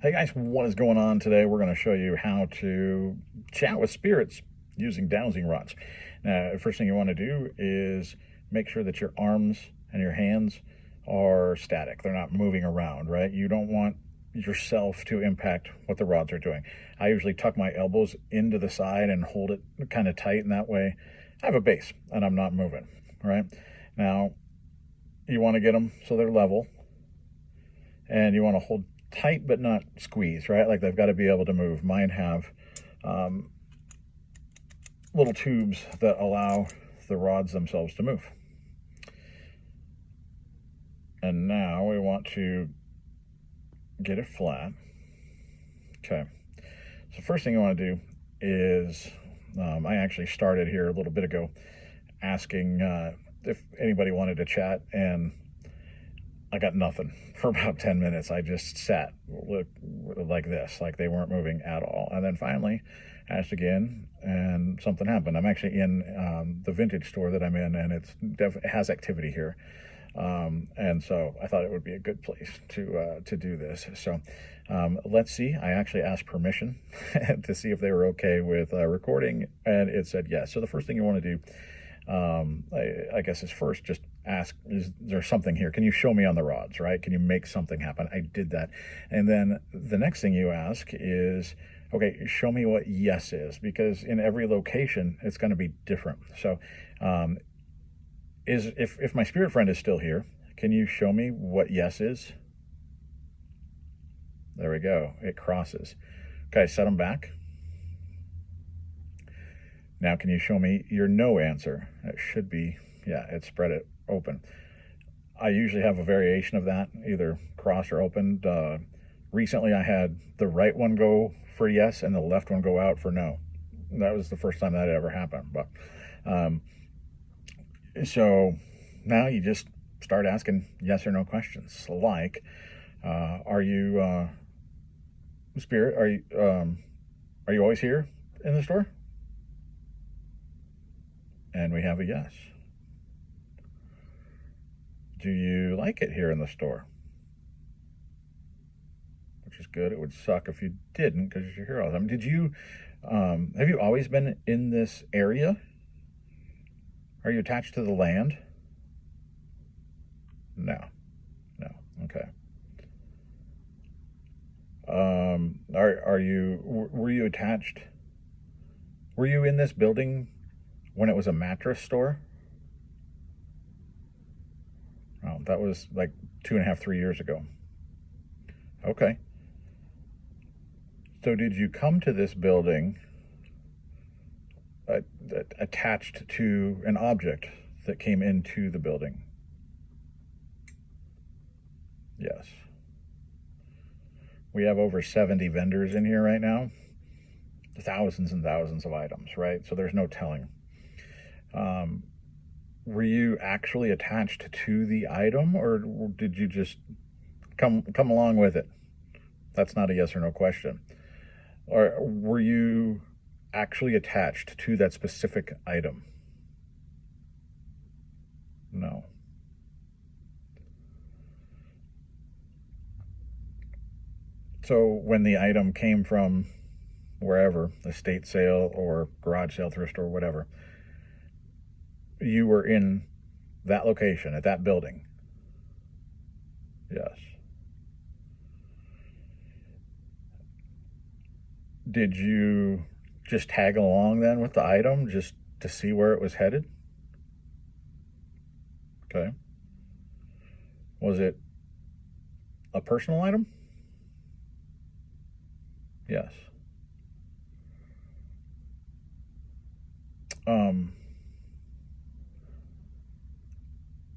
Hey guys, what is going on today? We're going to show you how to chat with spirits using dowsing rods. Now, the first thing you want to do is make sure that your arms and your hands are static. They're not moving around, right? You don't want yourself to impact what the rods are doing. I usually tuck my elbows into the side and hold it kind of tight, and that way I have a base and I'm not moving, right? Now, you want to get them so they're level, and you want to hold tight but not squeeze, right? Like they've got to be able to move. Mine have um, little tubes that allow the rods themselves to move. And now we want to get it flat. Okay. So first thing you want to do is, I actually started here a little bit ago asking if anybody wanted to chat, and I got nothing for about 10 minutes. I just sat like this, like they weren't moving at all. And then finally asked again, and something happened. I'm actually in the vintage store that I'm in, and it has activity here. And so I thought it would be a good place to do this. So let's see. I actually asked permission to see if they were okay with recording, and it said yes. So the first thing you want to do, I guess, is first just ask, is there something here? Can you show me on the rods, right? Can you make something happen? I did that. And then the next thing you ask is, okay, show me what yes is, because in every location, it's going to be different. So if my spirit friend is still here, can you show me what yes is? There we go. It crosses. Okay, set them back. Now, can you show me your no answer? It should be, yeah, it spread it open. I usually have a variation of that, either cross or opened. Recently, I had the right one go for yes and the left one go out for no. That was the first time that ever happened. But so now you just start asking yes or no questions, like, are you spirit? Are you always here in the store? And we have a yes. Do you like it here in the store? Which is good. It would suck if you didn't, because you're here all the time. Have you always been in this area? Are you attached to the land? No. Okay. Were you attached? Were you in this building when it was a mattress store? Oh, that was like 2.5, 3 years ago. Okay. So did you come to this building attached to an object that came into the building? Yes. We have over 70 vendors in here right now. Thousands and thousands of items, right? So there's no telling. Were you actually attached to the item, or did you just come along with it? That's not a yes or no question. Or were you actually attached to that specific item? No. So when the item came from wherever, estate sale or garage sale, thrift store, whatever, you were in that location, at that building? Yes. Did you just tag along then with the item just to see where it was headed? Okay. Was it a personal item? Yes.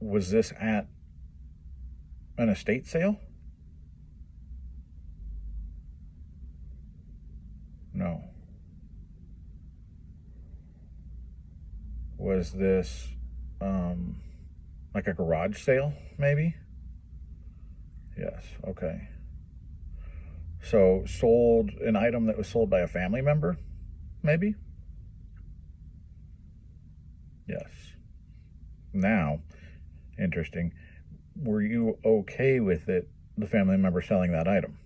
Was this at an estate sale? No. Was this like a garage sale, maybe? Yes. Okay. So sold an item that was sold by a family member, maybe? Yes. Now, interesting. Were you okay with it, the family member selling that item?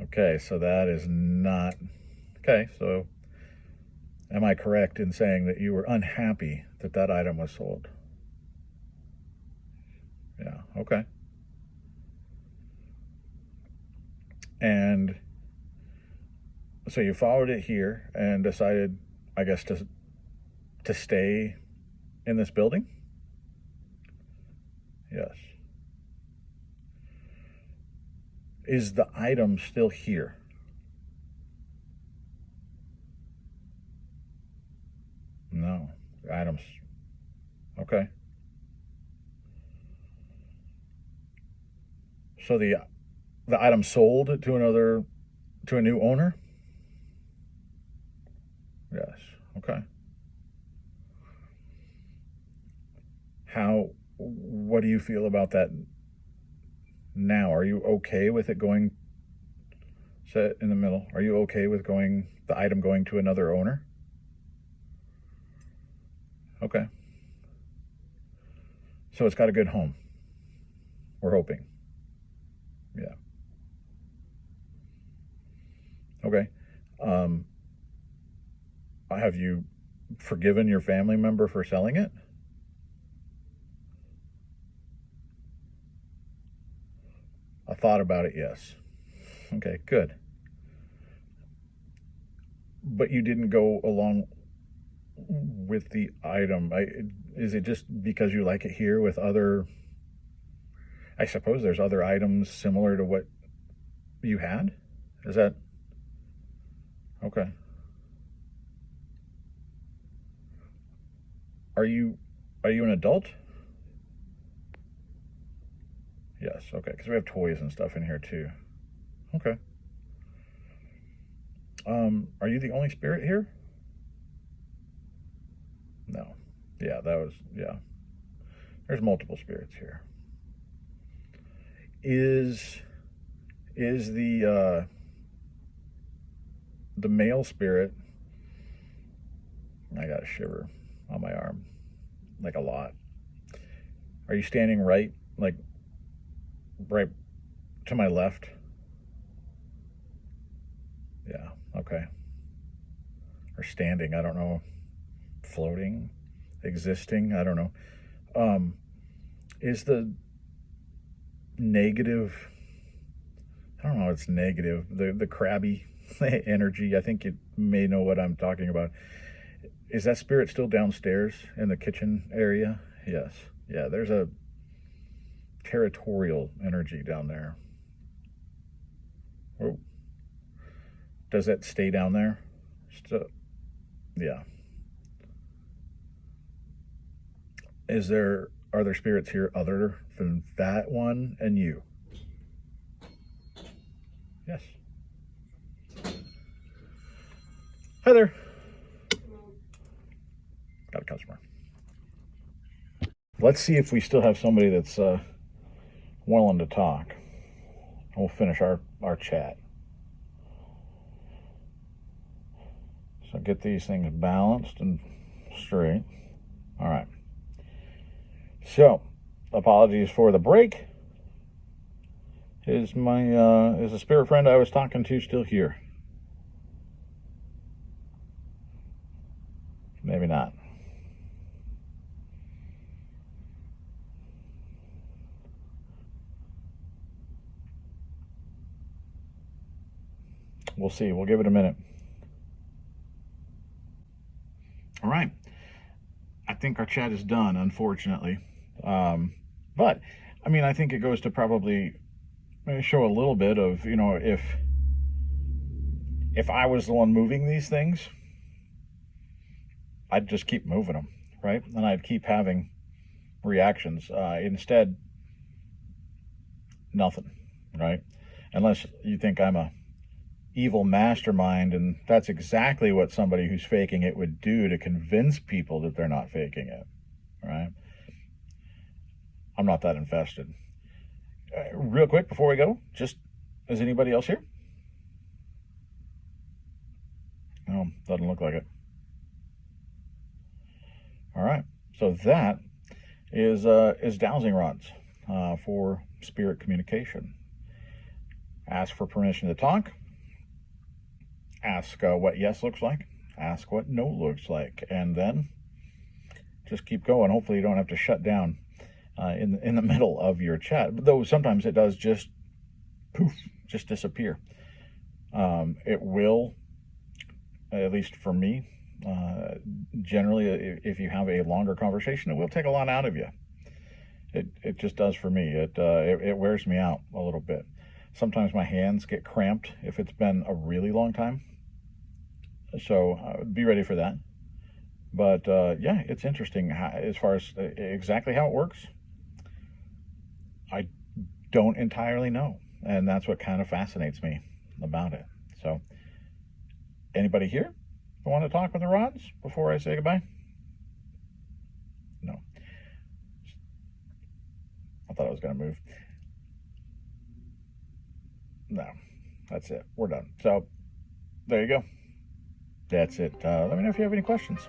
Okay, so that is not... Okay, so am I correct in saying that you were unhappy that that item was sold? Yeah, okay. And so you followed it here and decided, I guess, to stay in this building? Yes. Is the item still here? No. The item's... Okay. So the item sold to another, to a new owner? Yes. Okay. What do you feel about that now? Are you okay with it going, set in the middle? Are you okay with the item going to another owner? Okay. So it's got a good home. We're hoping. Yeah. Okay. Um, have you forgiven your family member for selling it? I thought about it, yes. Okay, good. But you didn't go along with the item. Is it just because you like it here with other... I suppose there's other items similar to what you had? Is that... Okay. Are you an adult? Yes, okay, because we have toys and stuff in here too. Okay. Are you the only spirit here? No. Yeah, that was... Yeah. There's multiple spirits here. Is the male spirit... I got a shiver on my arm, like a lot. Are you standing right to my left? Yeah, okay. Or standing, I don't know. Floating, existing, I don't know. Is the negative... I don't know, it's negative. The crabby energy, I think you may know what I'm talking about. Is that spirit still downstairs in the kitchen area? Yes. Yeah, there's a territorial energy down there. Oh. Does that stay down there? Yeah. Are there spirits here other than that one and you? Yes. Hi there. Got a customer. Let's see if we still have somebody that's willing to talk. We'll finish our chat. So get these things balanced and straight. All right. So, apologies for the break. Is the spirit friend I was talking to still here? Maybe not. We'll see. We'll give it a minute. All right. I think our chat is done, unfortunately. But, I mean, I think it goes to probably show a little bit of, if I was the one moving these things, I'd just keep moving them, right? And I'd keep having reactions. Instead, nothing, right? Unless you think I'm a evil mastermind, and that's exactly what somebody who's faking it would do to convince people that they're not faking it, right? I'm not that infested. Real quick before we go, is anybody else here? No, doesn't look like it. All right, so that is dowsing rods for spirit communication. Ask for permission to talk. Ask what yes looks like. Ask what no looks like. And then just keep going. Hopefully you don't have to shut down in the middle of your chat. Though sometimes it does just poof, just disappear. It will, at least for me, generally, if you have a longer conversation, it will take a lot out of you. It just does for me. It wears me out a little bit. Sometimes my hands get cramped if it's been a really long time. So be ready for that. But yeah, it's interesting as far as exactly how it works. I don't entirely know. And that's what kind of fascinates me about it. So anybody here want to talk with the rods before I say goodbye? No. I thought I was going to move. No, that's it. We're done. So there you go. That's it. Let me know if you have any questions.